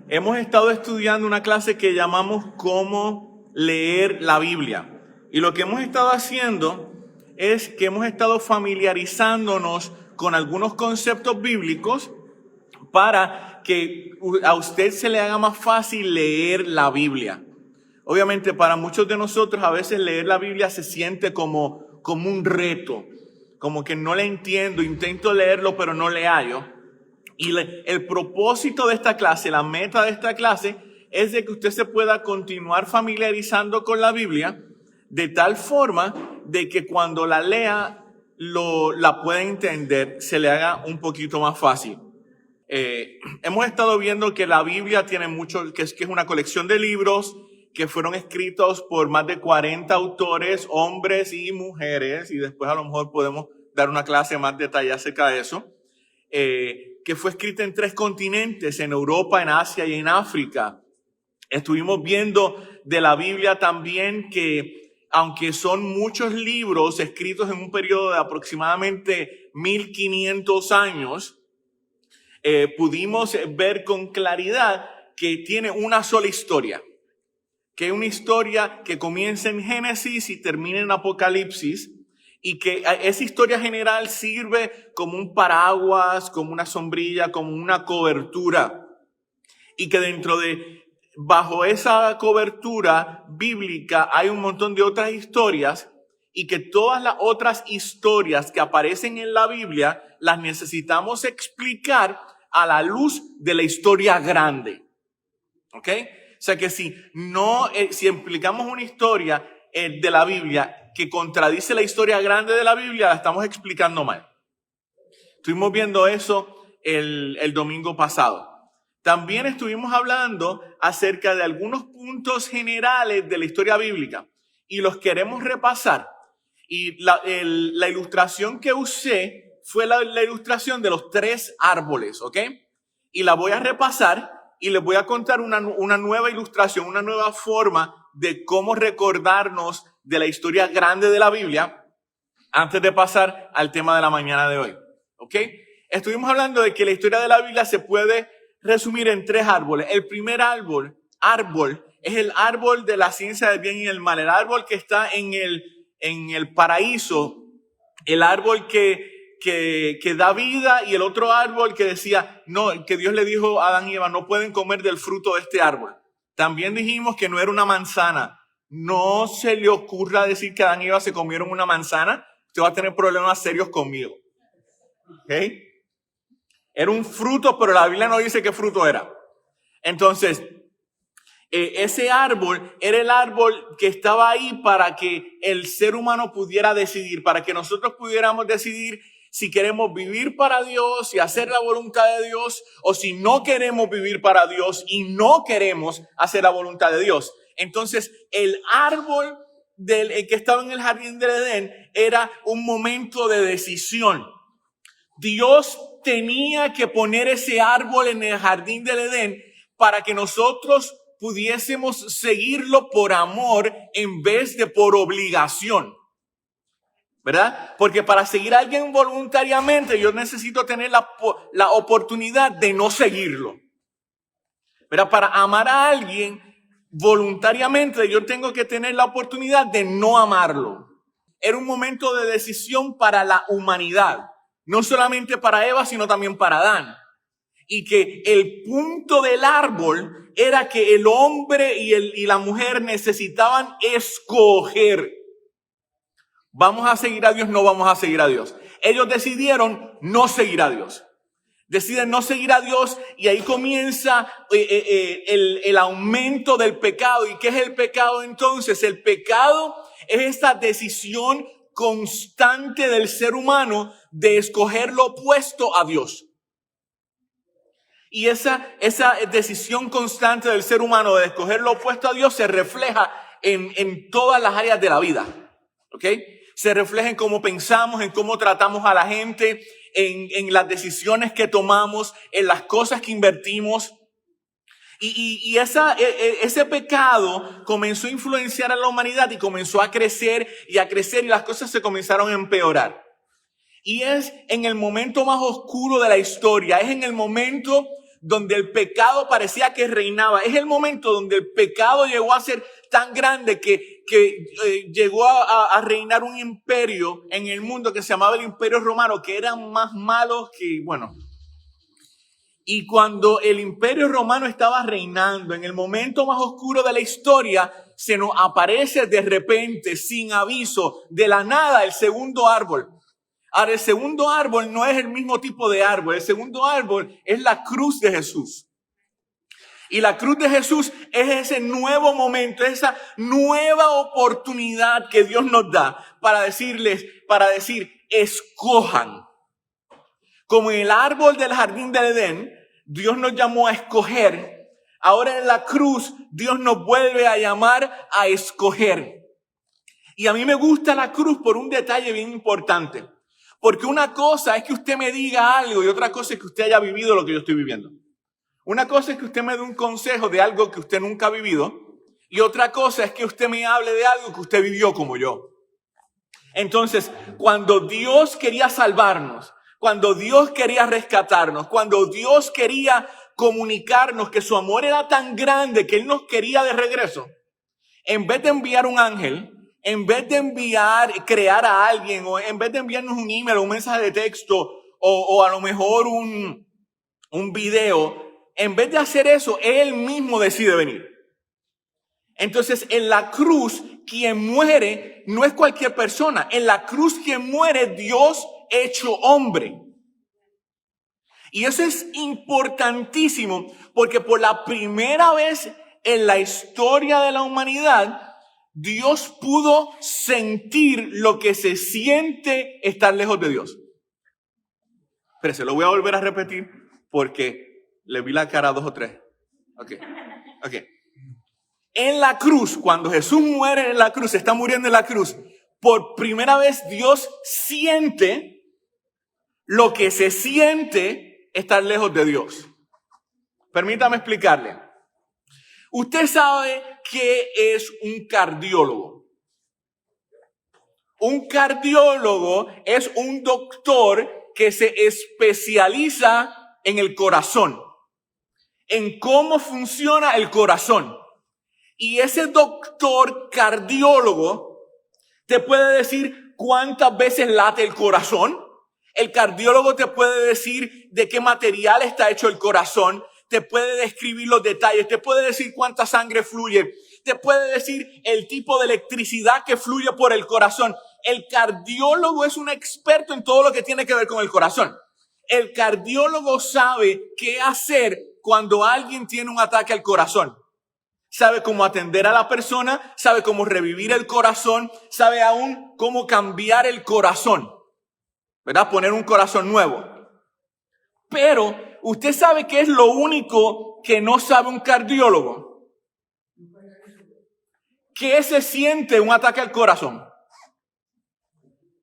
Hemos estado estudiando una clase que llamamos Cómo leer la Biblia. Y lo que hemos estado haciendo es que hemos estado familiarizándonos con algunos conceptos bíblicos para que a usted se le haga más fácil leer la Biblia. Obviamente para muchos de nosotros a veces leer la Biblia se siente como un reto, como que no le entiendo, intento leerlo pero no le hallo. Y el propósito de esta clase, la meta de esta clase, es de que usted se pueda continuar familiarizando con la Biblia de tal forma de que cuando la lea la pueda entender, se le haga un poquito más fácil. Hemos estado viendo que la Biblia tiene mucho, que es una colección de libros que fueron escritos por más de 40 autores, hombres y mujeres, y después a lo mejor podemos dar una clase más detallada acerca de eso. Que fue escrita en 3 continentes, en Europa, en Asia y en África. Estuvimos viendo de la Biblia también que, aunque son muchos libros escritos en un periodo de aproximadamente 1500 años, pudimos ver con claridad que tiene una sola historia, que es una historia que comienza en Génesis y termina en Apocalipsis, y que esa historia general sirve como un paraguas, como una sombrilla, como una cobertura. Y que bajo esa cobertura bíblica hay un montón de otras historias, y que todas las otras historias que aparecen en la Biblia las necesitamos explicar a la luz de la historia grande. ¿Ok? O sea que si explicamos una historia de la Biblia que contradice la historia grande de la Biblia, la estamos explicando mal. Estuvimos viendo eso el domingo pasado. También estuvimos hablando acerca de algunos puntos generales de la historia bíblica y los queremos repasar. Y la ilustración que usé fue la ilustración de los 3 árboles, ¿ok? Y la voy a repasar y les voy a contar una nueva ilustración, una nueva forma de cómo recordarnos de la historia grande de la Biblia antes de pasar al tema de la mañana de hoy. ¿Ok? Estuvimos hablando de que la historia de la Biblia se puede resumir en 3 árboles. El primer árbol es el árbol de la ciencia del bien y el mal, el árbol que está en el paraíso, el árbol que da vida, y el otro árbol que decía, no, que Dios le dijo a Adán y Eva, no pueden comer del fruto de este árbol. También dijimos que no era una manzana. No se le ocurra decir que Adán y Eva se comieron una manzana. Usted va a tener problemas serios conmigo. ¿Ok? Era un fruto, pero la Biblia no dice qué fruto era. Entonces, ese árbol era el árbol que estaba ahí para que el ser humano pudiera decidir, para que nosotros pudiéramos decidir si queremos vivir para Dios y hacer la voluntad de Dios, o si no queremos vivir para Dios y no queremos hacer la voluntad de Dios. Entonces, el árbol el que estaba en el jardín del Edén era un momento de decisión. Dios tenía que poner ese árbol en el jardín del Edén para que nosotros pudiésemos seguirlo por amor en vez de por obligación. ¿Verdad? Porque para seguir a alguien voluntariamente yo necesito tener la oportunidad de no seguirlo. ¿Verdad? Para amar a alguien voluntariamente yo tengo que tener la oportunidad de no amarlo. Era un momento de decisión para la humanidad. No solamente para Eva, sino también para Adán. Y que el punto del árbol era que el hombre y la mujer necesitaban escoger. ¿Vamos a seguir a Dios? No vamos a seguir a Dios. Ellos decidieron no seguir a Dios. Deciden no seguir a Dios, y ahí comienza el aumento del pecado. ¿Y qué es el pecado entonces? El pecado es esta decisión constante del ser humano de escoger lo opuesto a Dios. Y esa decisión constante del ser humano de escoger lo opuesto a Dios se refleja en todas las áreas de la vida. ¿Ok? Se refleja en cómo pensamos, en cómo tratamos a la gente, en las decisiones que tomamos, en las cosas que invertimos. Y ese pecado comenzó a influenciar a la humanidad y comenzó a crecer y las cosas se comenzaron a empeorar. Y es en el momento más oscuro de la historia, es en el momento donde el pecado parecía que reinaba. Es el momento donde el pecado llegó a ser tan grande que llegó a reinar un imperio en el mundo que se llamaba el Imperio Romano, que eran más malos que, bueno. Y cuando el Imperio Romano estaba reinando, en el momento más oscuro de la historia, se nos aparece de repente, sin aviso, de la nada, el segundo árbol. Ahora, el segundo árbol no es el mismo tipo de árbol. El segundo árbol es la cruz de Jesús. Y la cruz de Jesús es ese nuevo momento, esa nueva oportunidad que Dios nos da para decir, escojan. Como en el árbol del jardín del Edén, Dios nos llamó a escoger. Ahora en la cruz, Dios nos vuelve a llamar a escoger. Y a mí me gusta la cruz por un detalle bien importante. Porque una cosa es que usted me diga algo y otra cosa es que usted haya vivido lo que yo estoy viviendo. Una cosa es que usted me dé un consejo de algo que usted nunca ha vivido y otra cosa es que usted me hable de algo que usted vivió como yo. Entonces, cuando Dios quería salvarnos, cuando Dios quería rescatarnos, cuando Dios quería comunicarnos que su amor era tan grande que Él nos quería de regreso, en vez de enviar un ángel, en vez de crear a alguien, o en vez de enviarnos un email o un mensaje de texto, o a lo mejor un video, en vez de hacer eso, Él mismo decide venir. Entonces, en la cruz, quien muere no es cualquier persona. En la cruz, quien muere es Dios hecho hombre. Y eso es importantísimo, porque por la primera vez en la historia de la humanidad, Dios pudo sentir lo que se siente estar lejos de Dios. Pero se lo voy a volver a repetir porque le vi la cara a 2 o 3. Ok. En la cruz, cuando Jesús muere en la cruz, está muriendo en la cruz, por primera vez Dios siente lo que se siente estar lejos de Dios. Permítame explicarle. Usted sabe qué es un cardiólogo. Un cardiólogo es un doctor que se especializa en el corazón, en cómo funciona el corazón. Y ese doctor cardiólogo te puede decir cuántas veces late el corazón. El cardiólogo te puede decir de qué material está hecho el corazón. Te puede describir los detalles, te puede decir cuánta sangre fluye, te puede decir el tipo de electricidad que fluye por el corazón. El cardiólogo es un experto en todo lo que tiene que ver con el corazón. El cardiólogo sabe qué hacer cuando alguien tiene un ataque al corazón. Sabe cómo atender a la persona, sabe cómo revivir el corazón, sabe aún cómo cambiar el corazón, ¿verdad? Poner un corazón nuevo. Pero usted sabe qué es lo único que no sabe un cardiólogo. ¿Qué se siente un ataque al corazón?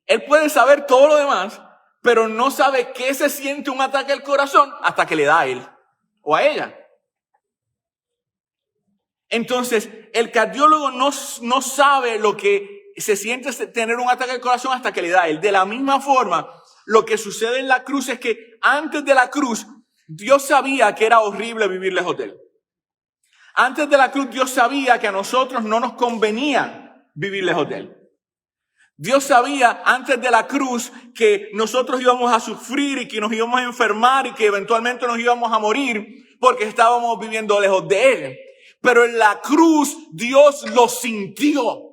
Él puede saber todo lo demás, pero no sabe qué se siente un ataque al corazón hasta que le da a él o a ella. Entonces, el cardiólogo no sabe lo que se siente tener un ataque al corazón hasta que le da a él. De la misma forma, lo que sucede en la cruz es que antes de la cruz, Dios sabía que era horrible vivir lejos de Él. Antes de la cruz, Dios sabía que a nosotros no nos convenía vivir lejos de Él. Dios sabía antes de la cruz que nosotros íbamos a sufrir y que nos íbamos a enfermar y que eventualmente nos íbamos a morir porque estábamos viviendo lejos de Él. Pero en la cruz Dios lo sintió.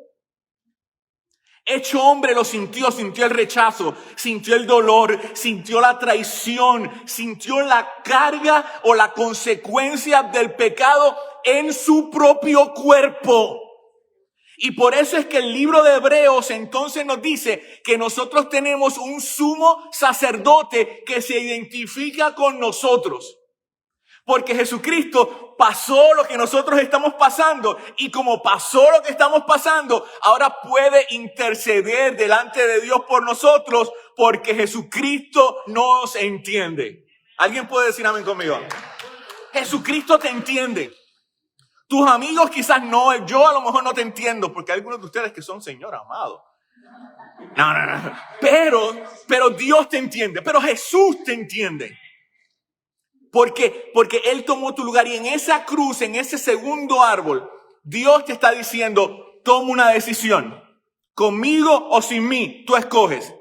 Hecho hombre lo sintió el rechazo, sintió el dolor, sintió la traición, sintió la carga o la consecuencia del pecado en su propio cuerpo. Y por eso es que el libro de Hebreos entonces nos dice que nosotros tenemos un sumo sacerdote que se identifica con nosotros. Porque Jesucristo pasó lo que nosotros estamos pasando y como pasó lo que estamos pasando, ahora puede interceder delante de Dios por nosotros porque Jesucristo nos entiende. ¿Alguien puede decir amén conmigo? Jesucristo te entiende. Tus amigos quizás no, yo a lo mejor no te entiendo porque hay algunos de ustedes que son Señor amado. No. Pero Dios te entiende, pero Jesús te entiende. ¿Por qué? Porque Él tomó tu lugar y en esa cruz, en ese segundo árbol, Dios te está diciendo, toma una decisión. Conmigo o sin mí, tú escoges.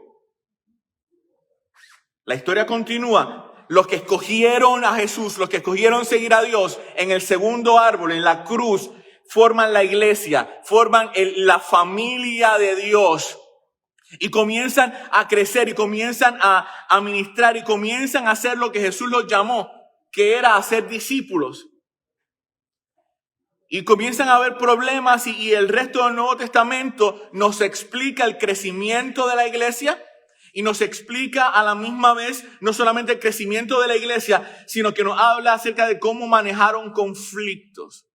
La historia continúa. Los que escogieron a Jesús, los que escogieron seguir a Dios en el segundo árbol, en la cruz, forman la iglesia, forman la familia de Dios. Y comienzan a crecer y comienzan a ministrar y comienzan a hacer lo que Jesús los llamó, que era hacer discípulos. Y comienzan a haber problemas y el resto del Nuevo Testamento nos explica el crecimiento de la iglesia y nos explica a la misma vez no solamente el crecimiento de la iglesia, sino que nos habla acerca de cómo manejaron conflictos.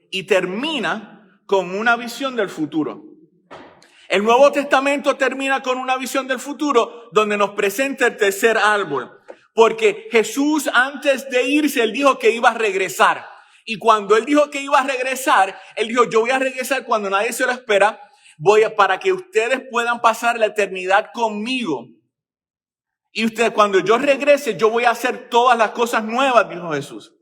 Y termina con una visión del futuro. El Nuevo Testamento termina con una visión del futuro donde nos presenta el tercer árbol. Porque Jesús antes de irse, Él dijo que iba a regresar. Y cuando Él dijo que iba a regresar, Él dijo, yo voy a regresar cuando nadie se lo espera. Para que ustedes puedan pasar la eternidad conmigo. Y ustedes, cuando yo regrese, yo voy a hacer todas las cosas nuevas, dijo Jesús.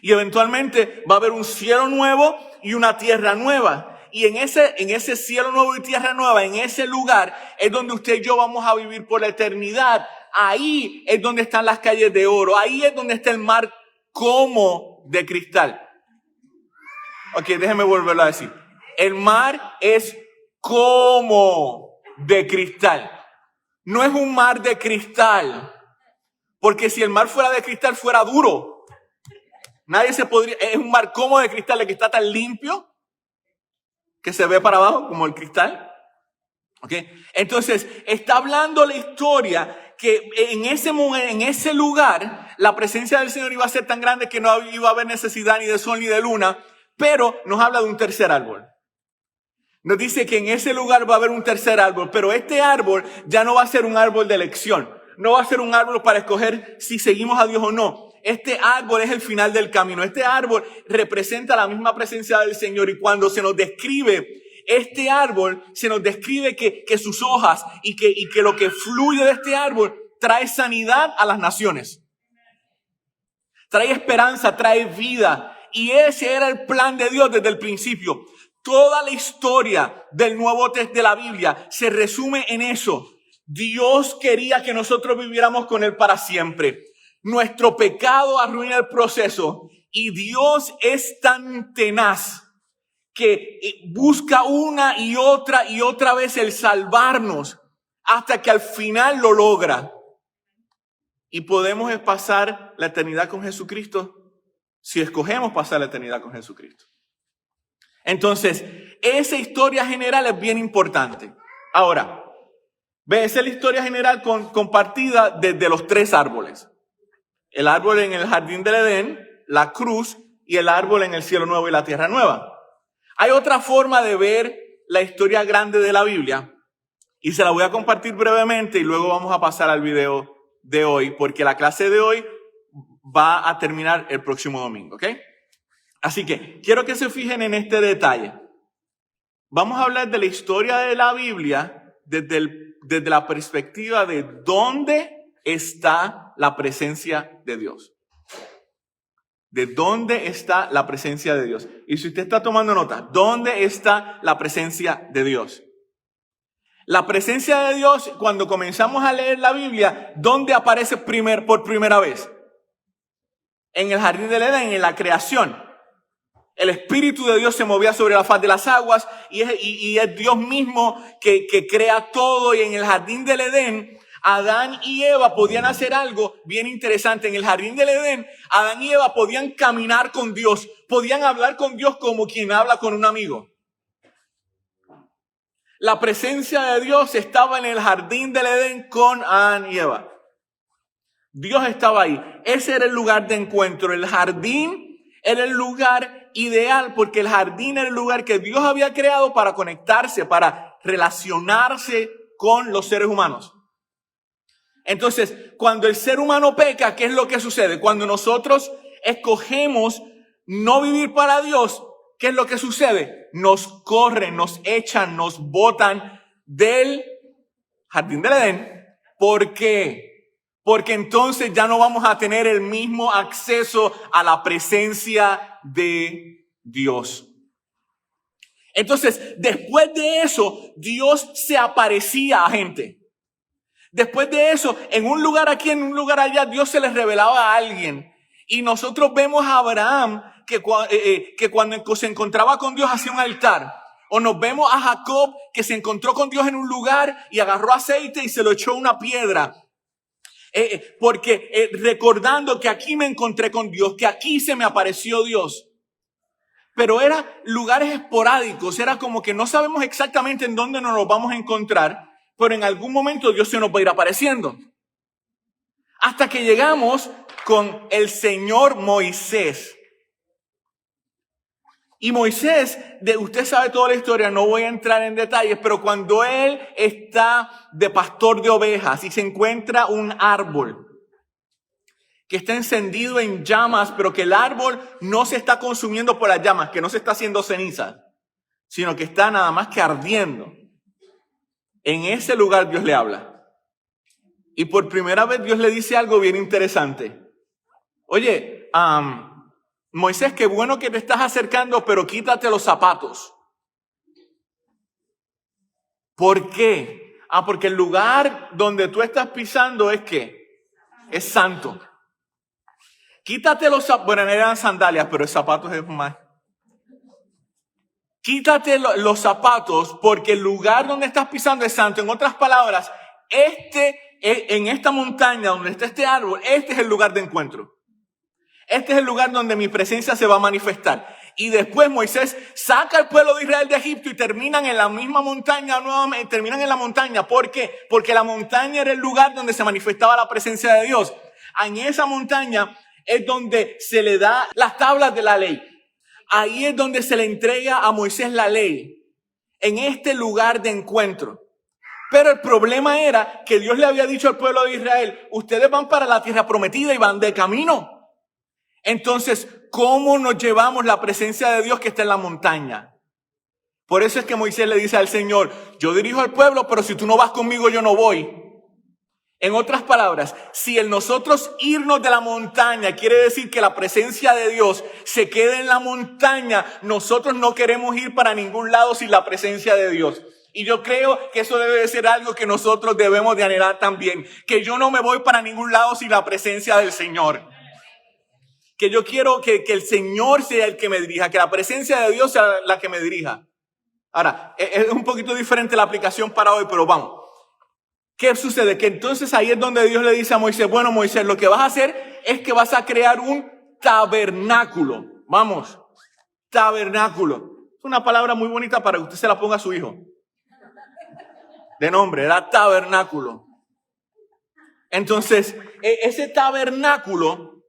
Y eventualmente va a haber un cielo nuevo y una tierra nueva. Y en ese cielo nuevo y tierra nueva, en ese lugar, es donde usted y yo vamos a vivir por la eternidad. Ahí es donde están las calles de oro. Ahí es donde está el mar como de cristal. Ok, déjeme volverlo a decir. El mar es como de cristal. No es un mar de cristal. Porque si el mar fuera de cristal, fuera duro. Nadie se podría... Es un mar como de cristal, el que está tan limpio que se ve para abajo como el cristal. ¿Okay? Entonces, está hablando la historia que en ese lugar, la presencia del Señor iba a ser tan grande que no iba a haber necesidad ni de sol ni de luna, pero nos habla de un tercer árbol. Nos dice que en ese lugar va a haber un tercer árbol, pero este árbol ya no va a ser un árbol de elección. No va a ser un árbol para escoger si seguimos a Dios o no. Este árbol es el final del camino. Este árbol representa la misma presencia del Señor y cuando se nos describe este árbol, se nos describe que sus hojas y que lo que fluye de este árbol trae sanidad a las naciones. Trae esperanza, trae vida. Y ese era el plan de Dios desde el principio. Toda la historia del Nuevo Testamento de la Biblia se resume en eso. Dios quería que nosotros viviéramos con Él para siempre. Nuestro pecado arruina el proceso y Dios es tan tenaz que busca una y otra vez el salvarnos hasta que al final lo logra. Y podemos pasar la eternidad con Jesucristo si escogemos pasar la eternidad con Jesucristo. Entonces, esa historia general es bien importante. Ahora, esa es la historia general compartida desde los tres árboles. El árbol en el jardín del Edén, la cruz y el árbol en el cielo nuevo y la tierra nueva. Hay otra forma de ver la historia grande de la Biblia y se la voy a compartir brevemente y luego vamos a pasar al video de hoy porque la clase de hoy va a terminar el próximo domingo, ¿ok? Así que quiero que se fijen en este detalle. Vamos a hablar de la historia de la Biblia desde la perspectiva de dónde está la presencia de Dios. ¿De dónde está la presencia de Dios? Y si usted está tomando nota, ¿dónde está la presencia de Dios? La presencia de Dios, cuando comenzamos a leer la Biblia, ¿dónde aparece por primera vez? En el jardín del Edén, en la creación. El Espíritu de Dios se movía sobre la faz de las aguas y es Dios mismo que crea todo. Y en el jardín del Edén, Adán y Eva podían hacer algo bien interesante. En el jardín del Edén, Adán y Eva podían caminar con Dios, podían hablar con Dios como quien habla con un amigo. La presencia de Dios estaba en el jardín del Edén con Adán y Eva. Dios estaba ahí. Ese era el lugar de encuentro. El jardín era el lugar ideal porque el jardín era el lugar que Dios había creado para conectarse, para relacionarse con los seres humanos. Entonces, cuando el ser humano peca, ¿qué es lo que sucede? Cuando nosotros escogemos no vivir para Dios, ¿qué es lo que sucede? Nos corren, nos echan, nos botan del jardín del Edén. ¿Por qué? porque entonces ya no vamos a tener el mismo acceso a la presencia de Dios. Entonces, después de eso, Dios se aparecía a gente. Después de eso, en un lugar aquí, en un lugar allá, Dios se les revelaba a alguien. Y nosotros vemos a Abraham que cuando se encontraba con Dios hacía un altar. O nos vemos a Jacob que se encontró con Dios en un lugar y agarró aceite y se lo echó a una piedra. Porque recordando que aquí me encontré con Dios, que aquí se me apareció Dios. Pero eran lugares esporádicos, era como que no sabemos exactamente en dónde nos los vamos a encontrar, pero en algún momento Dios se nos va a ir apareciendo. Hasta que llegamos con el Señor Moisés. Y Moisés, usted sabe toda la historia, no voy a entrar en detalles, pero cuando él está de pastor de ovejas y se encuentra un árbol que está encendido en llamas, pero que el árbol no se está consumiendo por las llamas, que no se está haciendo ceniza, sino que está nada más que ardiendo. En ese lugar Dios le habla. Y por primera vez Dios le dice algo bien interesante. Oye, Moisés, qué bueno que te estás acercando, pero quítate los zapatos. ¿Por qué? Porque el lugar donde tú estás pisando es ¿qué? Es santo. Quítate los zapatos. Bueno, eran sandalias, pero el zapato es más. Quítate los zapatos porque el lugar donde estás pisando es santo. En otras palabras, en esta montaña donde está este árbol, este es el lugar de encuentro. Este es el lugar donde mi presencia se va a manifestar. Y después Moisés saca al pueblo de Israel de Egipto y terminan en la misma montaña nuevamente. Terminan en la montaña. ¿Por qué? Porque la montaña era el lugar donde se manifestaba la presencia de Dios. En esa montaña es donde se le da las tablas de la ley. Ahí es donde se le entrega a Moisés la ley. En este lugar de encuentro. Pero el problema era que Dios le había dicho al pueblo de Israel, ustedes van para la tierra prometida y van de camino. Entonces, ¿cómo nos llevamos la presencia de Dios que está en la montaña? Por eso es que Moisés le dice al Señor, yo dirijo al pueblo, pero si tú no vas conmigo, yo no voy. En otras palabras, si el nosotros irnos de la montaña quiere decir que la presencia de Dios se quede en la montaña, nosotros no queremos ir para ningún lado sin la presencia de Dios. Y yo creo que eso debe de ser algo que nosotros debemos de anhelar también. Que yo no me voy para ningún lado sin la presencia del Señor. Que yo quiero que el Señor sea el que me dirija, que la presencia de Dios sea la que me dirija. Ahora, es un poquito diferente la aplicación para hoy, pero vamos. ¿Qué sucede? Que entonces ahí es donde Dios le dice a Moisés, bueno Moisés, lo que vas a hacer es que vas a crear un tabernáculo. Vamos, tabernáculo. Es una palabra muy bonita para que usted se la ponga a su hijo. De nombre, era tabernáculo. Entonces, ese tabernáculo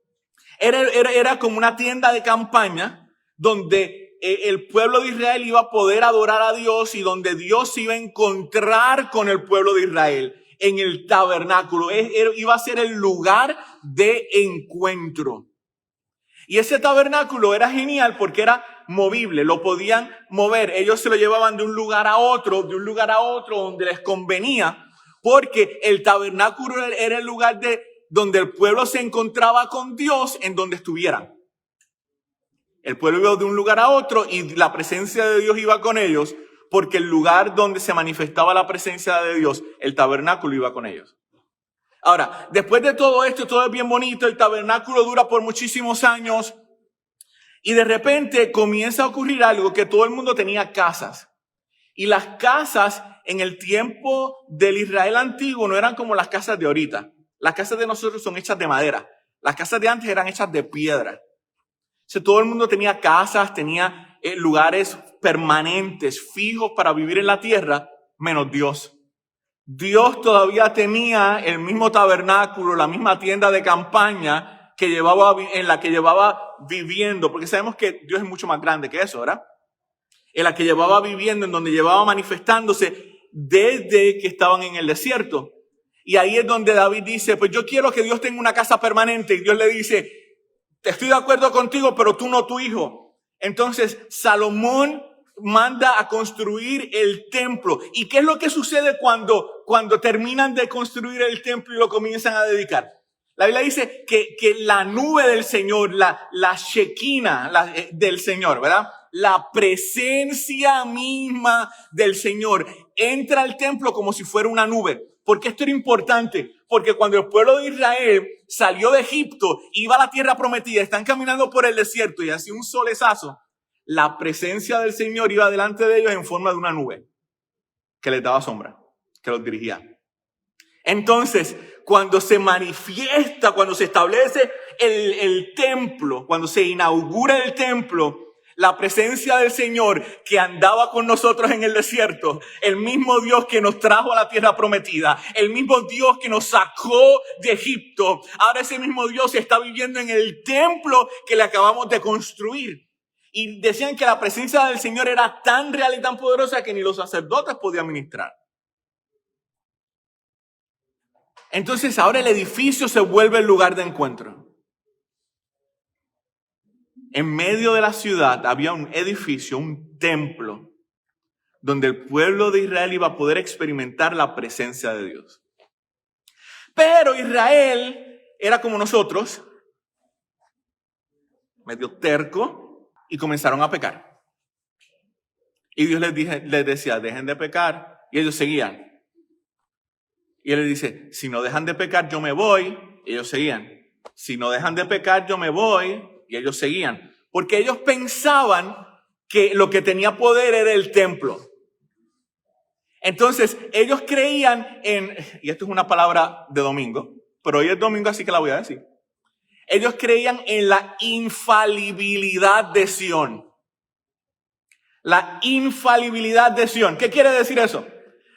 era como una tienda de campaña donde el pueblo de Israel iba a poder adorar a Dios y donde Dios se iba a encontrar con el pueblo de Israel en el tabernáculo. Iba a ser el lugar de encuentro. Y ese tabernáculo era genial porque era movible, lo podían mover. Ellos se lo llevaban de un lugar a otro donde les convenía, porque el tabernáculo era el lugar donde el pueblo se encontraba con Dios en donde estuvieran. El pueblo iba de un lugar a otro y la presencia de Dios iba con ellos, porque el lugar donde se manifestaba la presencia de Dios, el tabernáculo iba con ellos. Ahora, después de todo esto, todo es bien bonito, el tabernáculo dura por muchísimos años y de repente comienza a ocurrir algo, que todo el mundo tenía casas. Y las casas en el tiempo del Israel antiguo no eran como las casas de ahorita. Las casas de nosotros son hechas de madera. Las casas de antes eran hechas de piedra. O sea, todo el mundo tenía casas, tenía lugares permanentes, fijos para vivir en la tierra, menos Dios. Dios todavía tenía el mismo tabernáculo, la misma tienda de campaña en la que llevaba viviendo, porque sabemos que Dios es mucho más grande que eso, ¿verdad? En la que llevaba viviendo, en donde llevaba manifestándose desde que estaban en el desierto. Y ahí es donde David dice, pues yo quiero que Dios tenga una casa permanente. Y Dios le dice, estoy de acuerdo contigo, pero tú no tu hijo. Entonces Salomón manda a construir el templo. ¿Y qué es lo que sucede cuando terminan de construir el templo y lo comienzan a dedicar? La Biblia dice que la nube del Señor, la Shekinah del Señor, ¿verdad? La presencia misma del Señor entra al templo como si fuera una nube. ¿Por qué esto era importante? Porque cuando el pueblo de Israel salió de Egipto, iba a la tierra prometida, están caminando por el desierto y hacía un solezazo, la presencia del Señor iba delante de ellos en forma de una nube que les daba sombra, que los dirigía. Entonces, cuando se manifiesta, cuando se establece el templo, cuando se inaugura el templo, la presencia del Señor que andaba con nosotros en el desierto, el mismo Dios que nos trajo a la tierra prometida, el mismo Dios que nos sacó de Egipto, ahora ese mismo Dios está viviendo en el templo que le acabamos de construir. Y decían que la presencia del Señor era tan real y tan poderosa que ni los sacerdotes podían ministrar. Entonces ahora el edificio se vuelve el lugar de encuentro. En medio de la ciudad había un edificio, un templo, donde el pueblo de Israel iba a poder experimentar la presencia de Dios. Pero Israel era como nosotros, medio terco, y comenzaron a pecar. Y Dios les decía, dejen de pecar, y ellos seguían. Y Él les dice, si no dejan de pecar, yo me voy, y ellos seguían. Si no dejan de pecar, yo me voy, y ellos seguían. Porque ellos pensaban que lo que tenía poder era el templo. Entonces, ellos creían y esto es una palabra de domingo, pero hoy es domingo, así que la voy a decir. Ellos creían en la infalibilidad de Sión. La infalibilidad de Sión. ¿Qué quiere decir eso?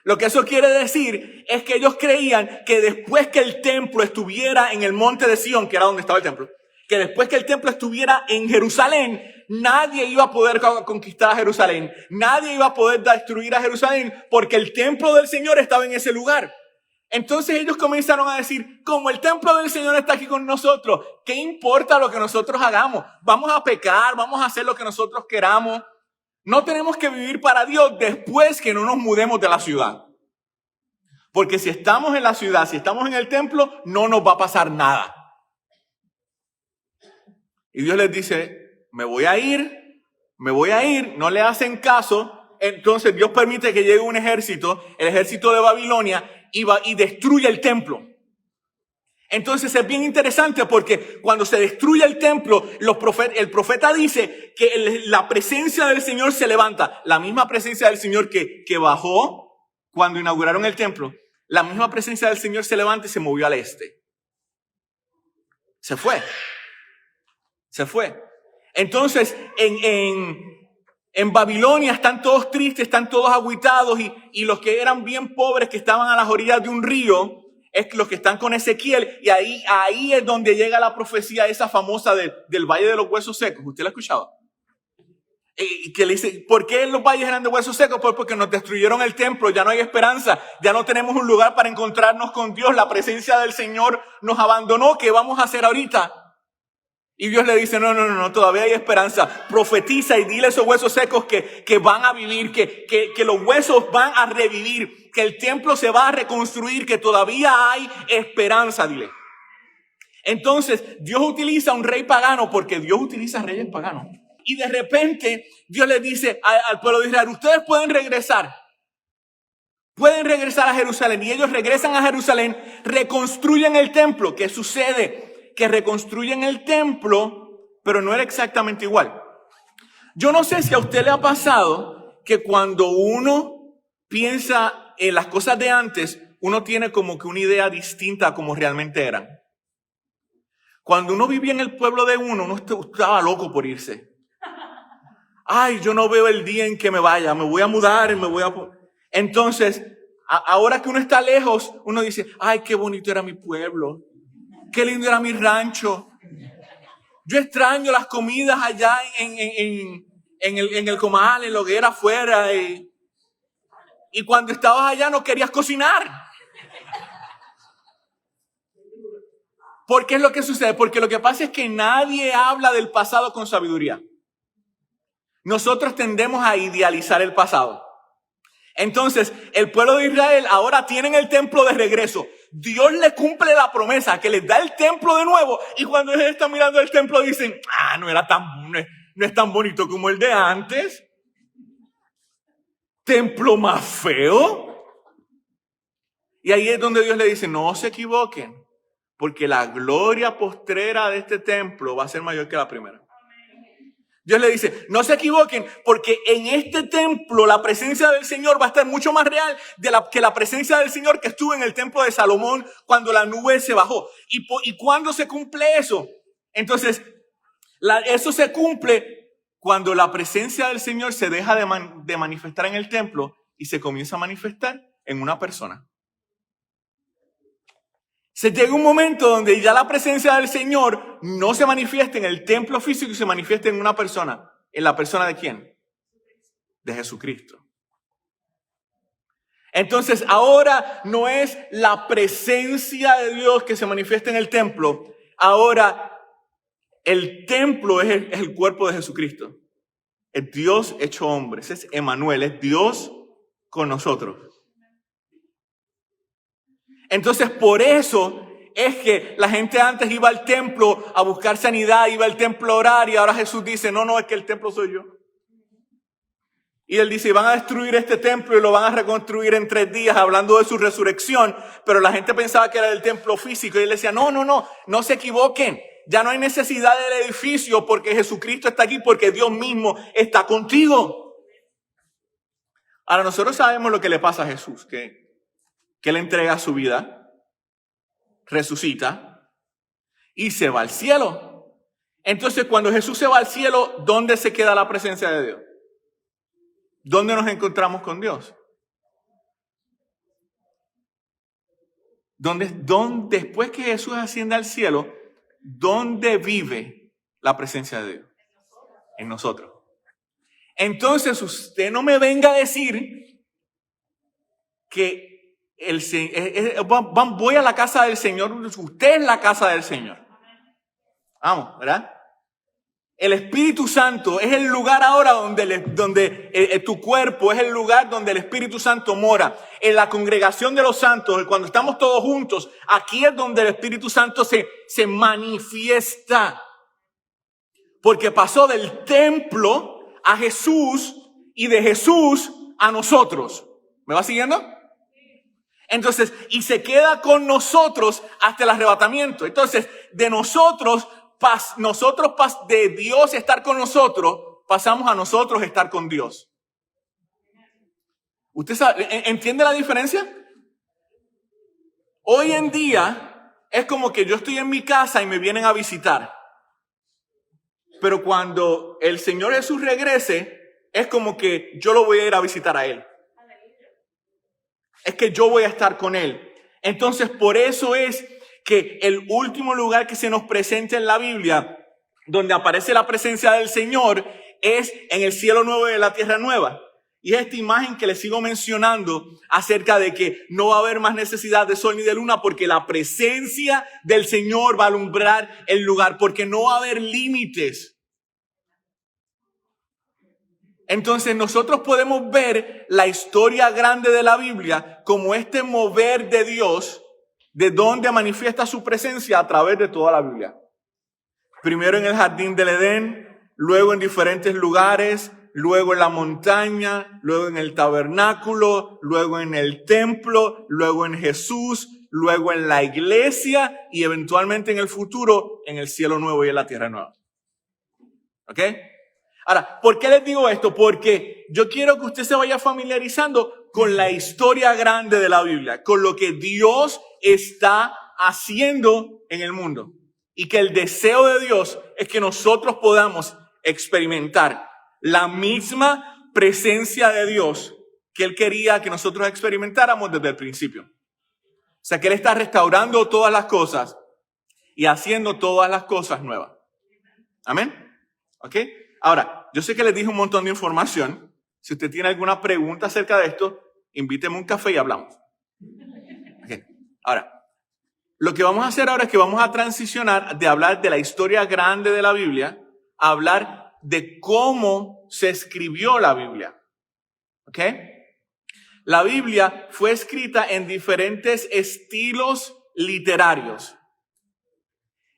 Lo que eso quiere decir es que ellos creían que después que el templo estuviera en el monte de Sión, que era donde estaba el templo, que después que el templo estuviera en Jerusalén, nadie iba a poder conquistar a Jerusalén. Nadie iba a poder destruir a Jerusalén porque el templo del Señor estaba en ese lugar. Entonces ellos comenzaron a decir, como el templo del Señor está aquí con nosotros, ¿qué importa lo que nosotros hagamos? Vamos a pecar, vamos a hacer lo que nosotros queramos. No tenemos que vivir para Dios después que no nos mudemos de la ciudad. Porque si estamos en la ciudad, si estamos en el templo, no nos va a pasar nada. Y Dios les dice, me voy a ir, no le hacen caso. Entonces Dios permite que llegue un ejército, el ejército de Babilonia, y destruye el templo. Entonces es bien interesante porque cuando se destruye el templo, el profeta dice que la presencia del Señor se levanta. La misma presencia del Señor que bajó cuando inauguraron el templo, la misma presencia del Señor se levanta y se movió al este. Se fue. Entonces, en Babilonia están todos tristes, están todos agüitados y los que eran bien pobres, que estaban a las orillas de un río, es los que están con Ezequiel. Y ahí es donde llega la profecía esa famosa del Valle de los Huesos Secos. ¿Usted la ha escuchado? Que le dice, ¿por qué los valles eran de huesos secos? Pues porque nos destruyeron el templo, ya no hay esperanza, ya no tenemos un lugar para encontrarnos con Dios, la presencia del Señor nos abandonó, ¿qué vamos a hacer ahorita? Y Dios le dice, no, todavía hay esperanza. Profetiza y dile a esos huesos secos que van a vivir, que los huesos van a revivir, que el templo se va a reconstruir, que todavía hay esperanza, dile. Entonces, Dios utiliza a un rey pagano porque Dios utiliza reyes paganos. Y de repente, Dios le dice al pueblo de Israel, ustedes pueden regresar a Jerusalén. Y ellos regresan a Jerusalén, reconstruyen el templo. ¿Qué sucede? Que reconstruyen el templo, pero no era exactamente igual. Yo no sé si a usted le ha pasado que cuando uno piensa en las cosas de antes, uno tiene como que una idea distinta a como realmente eran. Cuando uno vivía en el pueblo de uno estaba loco por irse. Ay, yo no veo el día en que me vaya, me voy a mudar, Entonces, ahora que uno está lejos, uno dice, ay, qué bonito era mi pueblo. Qué lindo era mi rancho. Yo extraño las comidas allá en el comal, en la hoguera afuera. Y cuando estabas allá no querías cocinar. ¿Por qué es lo que sucede? Porque lo que pasa es que nadie habla del pasado con sabiduría. nosotros tendemos a idealizar el pasado. Entonces, el pueblo de Israel ahora tienen el templo de regreso. Dios le cumple la promesa que les da el templo de nuevo. Y cuando ellos están mirando el templo dicen, no es tan bonito como el de antes. Templo más feo. Y ahí es donde Dios le dice, no se equivoquen, porque la gloria postrera de este templo va a ser mayor que la primera. Dios le dice, no se equivoquen, porque en este templo la presencia del Señor va a estar mucho más real que la presencia del Señor que estuvo en el templo de Salomón cuando la nube se bajó. ¿Y cuándo se cumple eso? Entonces, eso se cumple cuando la presencia del Señor se deja de manifestar en el templo y se comienza a manifestar en una persona. Se llega un momento donde ya la presencia del Señor no se manifiesta en el templo físico y se manifiesta en una persona. ¿En la persona de quién? De Jesucristo. Entonces ahora no es la presencia de Dios que se manifiesta en el templo. Ahora el templo es el cuerpo de Jesucristo. Es Dios hecho hombre. Ese es Emmanuel, es Dios con nosotros. Entonces, por eso es que la gente antes iba al templo a buscar sanidad, iba al templo a orar, y ahora Jesús dice, no, es que el templo soy yo. Y él dice, van a destruir este templo y lo van a reconstruir en 3 días, hablando de su resurrección. Pero la gente pensaba que era del templo físico, y él decía, no se equivoquen. Ya no hay necesidad del edificio porque Jesucristo está aquí, porque Dios mismo está contigo. Ahora, nosotros sabemos lo que le pasa a Jesús, que Él entrega su vida, resucita y se va al cielo. Entonces, cuando Jesús se va al cielo, ¿dónde se queda la presencia de Dios? ¿Dónde nos encontramos con Dios? Después que Jesús asciende al cielo, ¿dónde vive la presencia de Dios? En nosotros. Entonces, usted no me venga a decir que voy a la casa del Señor. Usted es la casa del Señor. Vamos, ¿verdad? El Espíritu Santo es el lugar ahora donde tu cuerpo es el lugar donde el Espíritu Santo mora. En la congregación de los santos, cuando estamos todos juntos, aquí es donde el Espíritu Santo se manifiesta. Porque pasó del templo a Jesús y de Jesús a nosotros. ¿Me va siguiendo? Entonces, y se queda con nosotros hasta el arrebatamiento. Entonces, de de Dios estar con nosotros, pasamos a nosotros estar con Dios. ¿Usted entiende la diferencia? Hoy en día es como que yo estoy en mi casa y me vienen a visitar. Pero cuando el Señor Jesús regrese, es como que yo lo voy a ir a visitar a Él. Es que yo voy a estar con Él. Entonces, por eso es que el último lugar que se nos presenta en la Biblia, donde aparece la presencia del Señor, es en el cielo nuevo y la tierra nueva. Y es esta imagen que les sigo mencionando acerca de que no va a haber más necesidad de sol ni de luna, porque la presencia del Señor va a alumbrar el lugar, porque no va a haber límites. Entonces nosotros podemos ver la historia grande de la Biblia como este mover de Dios, de donde manifiesta su presencia a través de toda la Biblia. Primero en el jardín del Edén, luego en diferentes lugares, luego en la montaña, luego en el tabernáculo, luego en el templo, luego en Jesús, luego en la iglesia y eventualmente en el futuro en el cielo nuevo y en la tierra nueva. ¿Ok? Ahora, ¿por qué les digo esto? Porque yo quiero que usted se vaya familiarizando con la historia grande de la Biblia, con lo que Dios está haciendo en el mundo. Y que el deseo de Dios es que nosotros podamos experimentar la misma presencia de Dios que Él quería que nosotros experimentáramos desde el principio. O sea, que Él está restaurando todas las cosas y haciendo todas las cosas nuevas. ¿Amén? ¿Ok? Ahora, yo sé que les dije un montón de información. Si usted tiene alguna pregunta acerca de esto, invíteme un café y hablamos. Okay. Ahora, lo que vamos a hacer ahora es que vamos a transicionar de hablar de la historia grande de la Biblia a hablar de cómo se escribió la Biblia. ¿Ok? La Biblia fue escrita en diferentes estilos literarios.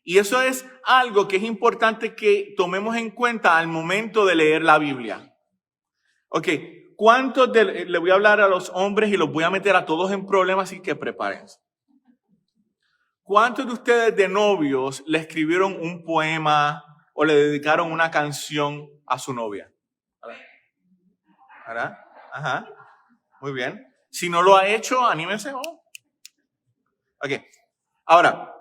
Y eso es algo que es importante que tomemos en cuenta al momento de leer la Biblia. Ok, le voy a hablar a los hombres y los voy a meter a todos en problemas, así que prepárense. ¿Cuántos de ustedes de novios le escribieron un poema o le dedicaron una canción a su novia? ¿Verdad? Ajá. Muy bien. Si no lo ha hecho, anímense. Oh. Ok. Ahora,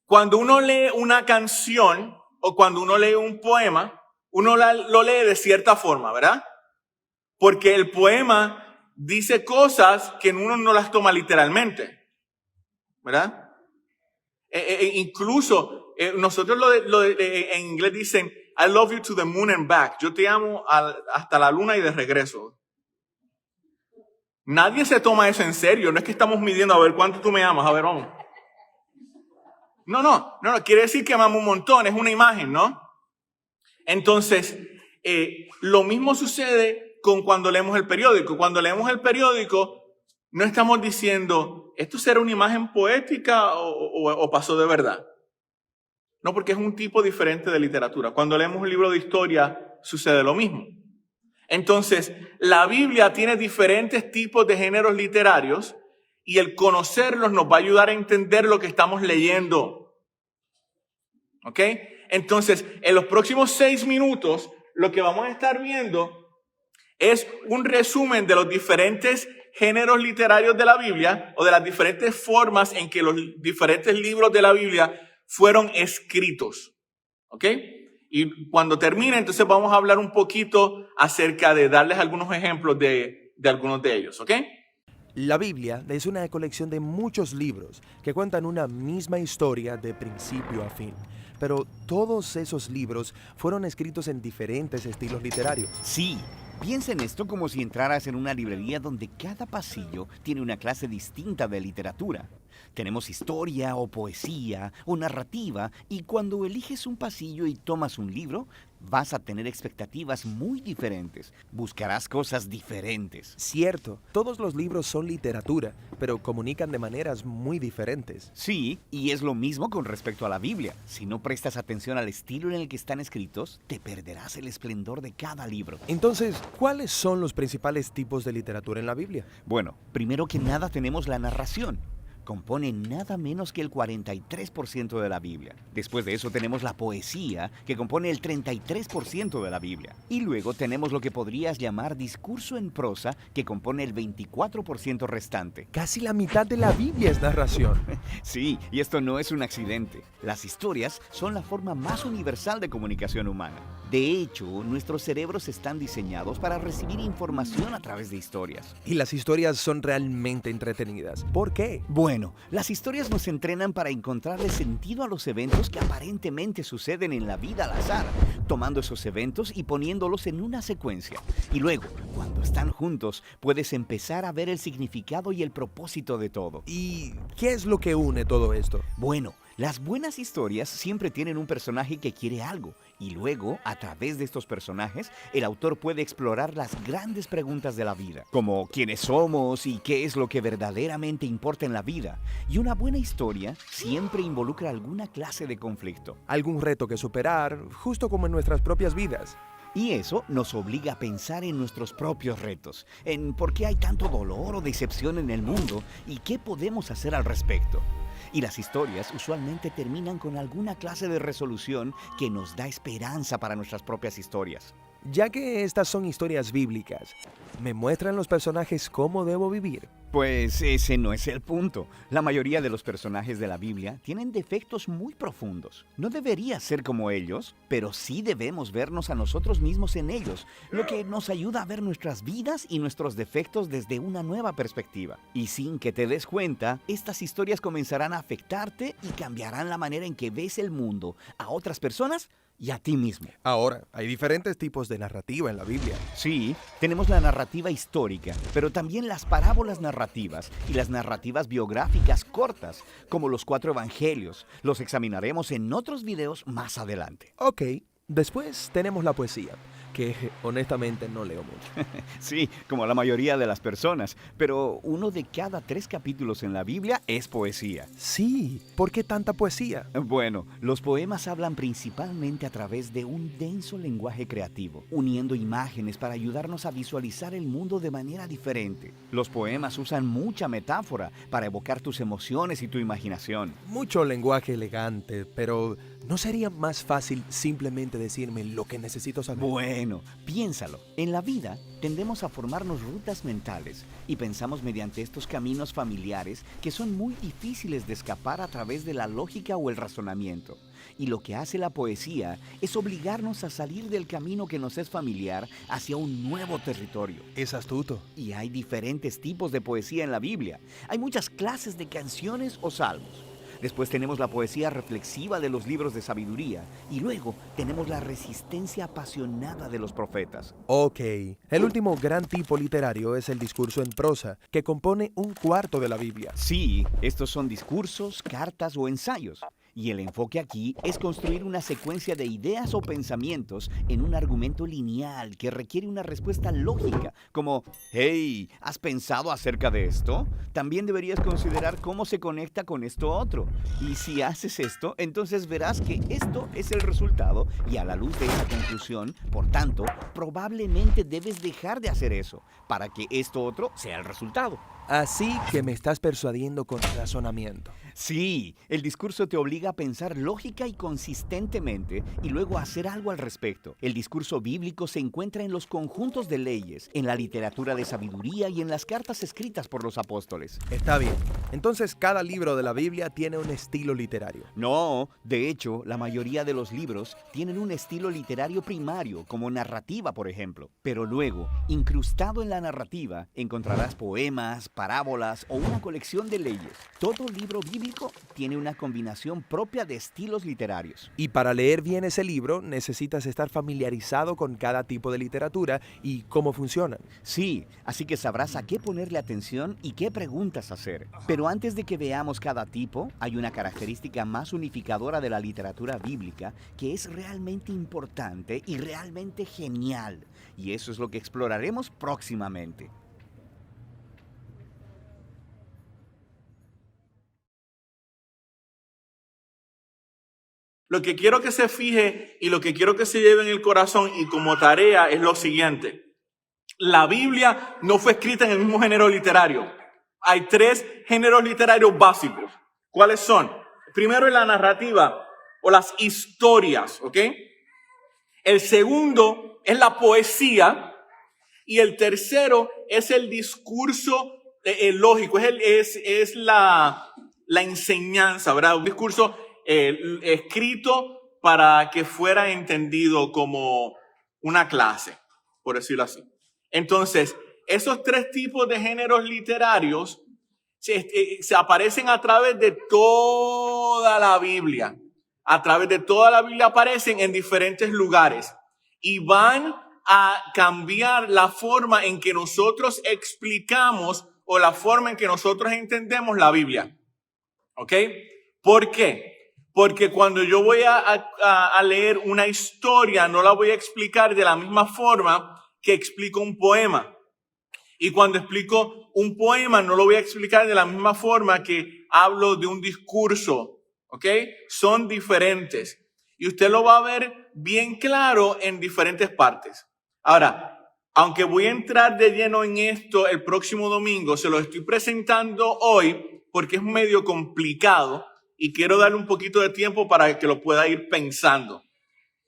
cuando uno lee una canción o cuando uno lee un poema, uno lo lee de cierta forma, ¿verdad? Porque el poema dice cosas que uno no las toma literalmente, ¿verdad? Incluso nosotros en inglés dicen I love you to the moon and back. Yo te amo hasta la luna y de regreso. Nadie se toma eso en serio. No es que estamos midiendo a ver cuánto tú me amas. A ver, vamos. No. Quiere decir que amamos un montón. Es una imagen, ¿no? Entonces, lo mismo sucede con cuando leemos el periódico. Cuando leemos el periódico, no estamos diciendo, ¿esto será una imagen poética o pasó de verdad? No, porque es un tipo diferente de literatura. Cuando leemos un libro de historia, sucede lo mismo. Entonces, la Biblia tiene diferentes tipos de géneros literarios y el conocerlos nos va a ayudar a entender lo que estamos leyendo. ¿Ok? Entonces, en los próximos 6 minutos, lo que vamos a estar viendo es un resumen de los diferentes géneros literarios de la Biblia o de las diferentes formas en que los diferentes libros de la Biblia fueron escritos. ¿Ok? Y cuando termine, entonces vamos a hablar un poquito acerca de darles algunos ejemplos de algunos de ellos. ¿Ok? La Biblia es una colección de muchos libros que cuentan una misma historia de principio a fin. Pero todos esos libros fueron escritos en diferentes estilos literarios. Sí, piensa en esto como si entraras en una librería donde cada pasillo tiene una clase distinta de literatura. Tenemos historia o poesía o narrativa y cuando eliges un pasillo y tomas un libro, vas a tener expectativas muy diferentes. Buscarás cosas diferentes. Cierto, todos los libros son literatura, pero comunican de maneras muy diferentes. Sí, y es lo mismo con respecto a la Biblia. Si no prestas atención al estilo en el que están escritos, te perderás el esplendor de cada libro. Entonces, ¿cuáles son los principales tipos de literatura en la Biblia? Bueno, primero que nada tenemos la narración. Compone nada menos que el 43% de la Biblia. Después de eso tenemos la poesía, que compone el 33% de la Biblia. Y luego tenemos lo que podrías llamar discurso en prosa, que compone el 24% restante. Casi la mitad de la Biblia es narración. Sí, y esto no es un accidente. Las historias son la forma más universal de comunicación humana. De hecho, nuestros cerebros están diseñados para recibir información a través de historias. Y las historias son realmente entretenidas. ¿Por qué? Bueno, las historias nos entrenan para encontrarle sentido a los eventos que aparentemente suceden en la vida al azar, tomando esos eventos y poniéndolos en una secuencia. Y luego, cuando están juntos, puedes empezar a ver el significado y el propósito de todo. ¿Y qué es lo que une todo esto? Bueno, las buenas historias siempre tienen un personaje que quiere algo y luego, a través de estos personajes, el autor puede explorar las grandes preguntas de la vida, como quiénes somos y qué es lo que verdaderamente importa en la vida. Y una buena historia siempre involucra alguna clase de conflicto. Algún reto que superar, justo como en nuestras propias vidas. Y eso nos obliga a pensar en nuestros propios retos, en por qué hay tanto dolor o decepción en el mundo y qué podemos hacer al respecto. Y las historias usualmente terminan con alguna clase de resolución que nos da esperanza para nuestras propias historias. Ya que estas son historias bíblicas, ¿me muestran los personajes cómo debo vivir? Pues ese no es el punto. La mayoría de los personajes de la Biblia tienen defectos muy profundos. No debería ser como ellos, pero sí debemos vernos a nosotros mismos en ellos, lo que nos ayuda a ver nuestras vidas y nuestros defectos desde una nueva perspectiva. Y sin que te des cuenta, estas historias comenzarán a afectarte y cambiarán la manera en que ves el mundo, a otras personas y a ti mismo. Ahora, hay diferentes tipos de narrativa en la Biblia. Sí, tenemos la narrativa histórica, pero también las parábolas narrativas y las narrativas biográficas cortas, como los 4 evangelios. Los examinaremos en otros videos más adelante. Ok, después tenemos la poesía. que honestamente no leo mucho. Sí, como la mayoría de las personas, pero uno de cada 3 capítulos en la Biblia es poesía. Sí, ¿por qué tanta poesía? Bueno, los poemas hablan principalmente a través de un denso lenguaje creativo, uniendo imágenes para ayudarnos a visualizar el mundo de manera diferente. Los poemas usan mucha metáfora para evocar tus emociones y tu imaginación. Mucho lenguaje elegante, pero ¿no sería más fácil simplemente decirme lo que necesito saber? Bueno, piénsalo. En la vida tendemos a formarnos rutas mentales y pensamos mediante estos caminos familiares que son muy difíciles de escapar a través de la lógica o el razonamiento. Y lo que hace la poesía es obligarnos a salir del camino que nos es familiar hacia un nuevo territorio. Es astuto. Y hay diferentes tipos de poesía en la Biblia. Hay muchas clases de canciones o salmos. Después tenemos la poesía reflexiva de los libros de sabiduría. Y luego tenemos la resistencia apasionada de los profetas. Ok, el último gran tipo literario es el discurso en prosa, que compone un cuarto de la Biblia. Sí, estos son discursos, cartas o ensayos. Y el enfoque aquí es construir una secuencia de ideas o pensamientos en un argumento lineal que requiere una respuesta lógica, como, hey, ¿has pensado acerca de esto? También deberías considerar cómo se conecta con esto otro. Y si haces esto, entonces verás que esto es el resultado y a la luz de esa conclusión, por tanto, probablemente debes dejar de hacer eso para que esto otro sea el resultado. Así que me estás persuadiendo con razonamiento. Sí, el discurso te obliga a pensar lógica y consistentemente y luego a hacer algo al respecto. El discurso bíblico se encuentra en los conjuntos de leyes, en la literatura de sabiduría y en las cartas escritas por los apóstoles. Está bien. Entonces cada libro de la Biblia tiene un estilo literario. No, de hecho, la mayoría de los libros tienen un estilo literario primario, como narrativa, por ejemplo. Pero luego, incrustado en la narrativa, encontrarás poemas, parábolas o una colección de leyes. Todo libro bíblico tiene una combinación propia de estilos literarios. Y para leer bien ese libro necesitas estar familiarizado con cada tipo de literatura y cómo funcionan. Sí, así que sabrás a qué ponerle atención y qué preguntas hacer. Pero antes de que veamos cada tipo, hay una característica más unificadora de la literatura bíblica que es realmente importante y realmente genial. Y eso es lo que exploraremos próximamente. Lo que quiero que se fije y lo que quiero que se lleve en el corazón y como tarea es lo siguiente. La Biblia no fue escrita en el mismo género literario. Hay 3 géneros literarios básicos. ¿Cuáles son? Primero es la narrativa o las historias, ¿ok? El segundo es la poesía y el tercero es el discurso lógico, es la enseñanza, ¿verdad? Un discurso escrito para que fuera entendido como una clase, por decirlo así. Entonces, esos 3 tipos de géneros literarios se aparecen a través de toda la Biblia. A través de toda la Biblia aparecen en diferentes lugares y van a cambiar la forma en que nosotros explicamos o la forma en que nosotros entendemos la Biblia. ¿Ok? ¿Por qué? Porque cuando yo voy a leer una historia, no la voy a explicar de la misma forma que explico un poema. Y cuando explico un poema, no lo voy a explicar de la misma forma que hablo de un discurso. ¿Ok? Son diferentes. Y usted lo va a ver bien claro en diferentes partes. Ahora, aunque voy a entrar de lleno en esto el próximo domingo, se lo estoy presentando hoy porque es medio complicado. Y quiero darle un poquito de tiempo para que lo pueda ir pensando.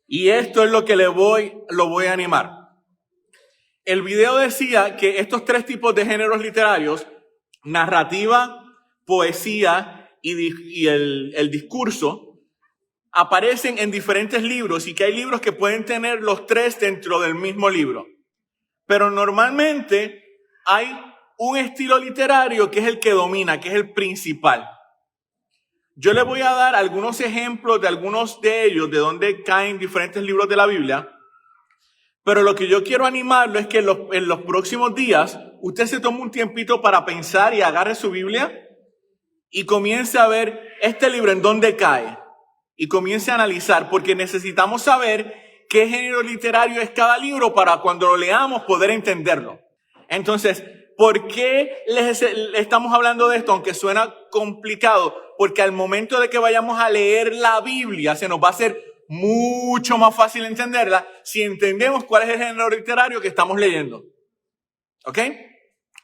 Y esto es lo que lo voy a animar. El video decía que estos 3 tipos de géneros literarios, narrativa, poesía y el discurso, aparecen en diferentes libros y que hay libros que pueden tener los 3 dentro del mismo libro. Pero normalmente hay un estilo literario que es el que domina, que es el principal. Yo les voy a dar algunos ejemplos de algunos de ellos, de dónde caen diferentes libros de la Biblia. Pero lo que yo quiero animarlo es que en los próximos días usted se tome un tiempito para pensar y agarre su Biblia y comience a ver este libro en dónde cae. Y comience a analizar, porque necesitamos saber qué género literario es cada libro para cuando lo leamos poder entenderlo. Entonces, ¿por qué les estamos hablando de esto? Aunque suena complicado, porque al momento de que vayamos a leer la Biblia, se nos va a hacer mucho más fácil entenderla si entendemos cuál es el género literario que estamos leyendo. ¿Ok?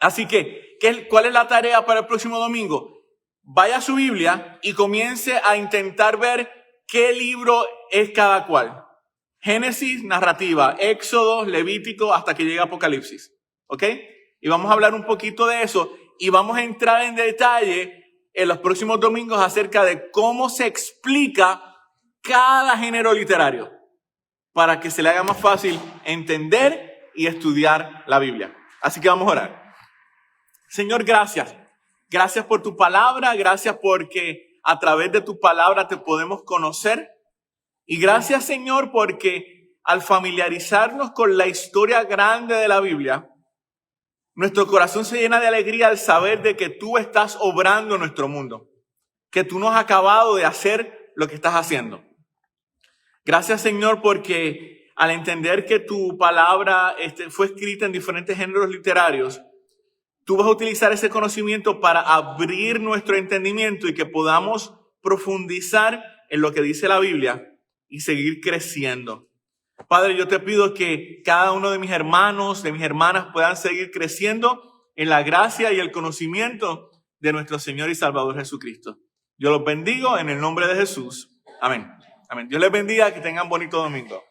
Así que, ¿cuál es la tarea para el próximo domingo? Vaya a su Biblia y comience a intentar ver qué libro es cada cual. Génesis, narrativa, Éxodo, Levítico, hasta que llegue Apocalipsis. ¿Ok? Y vamos a hablar un poquito de eso y vamos a entrar en detalle en los próximos domingos acerca de cómo se explica cada género literario para que se le haga más fácil entender y estudiar la Biblia. Así que vamos a orar. Señor, gracias. Gracias por tu palabra, gracias porque a través de tu palabra te podemos conocer. Y gracias, Señor, porque al familiarizarnos con la historia grande de la Biblia, nuestro corazón se llena de alegría al saber de que tú estás obrando en nuestro mundo, que tú no has acabado de hacer lo que estás haciendo. Gracias, Señor, porque al entender que tu palabra fue escrita en diferentes géneros literarios, tú vas a utilizar ese conocimiento para abrir nuestro entendimiento y que podamos profundizar en lo que dice la Biblia y seguir creciendo. Padre, yo te pido que cada uno de mis hermanos, de mis hermanas puedan seguir creciendo en la gracia y el conocimiento de nuestro Señor y Salvador Jesucristo. Yo los bendigo en el nombre de Jesús. Amén. Amén. Dios les bendiga, que tengan bonito domingo.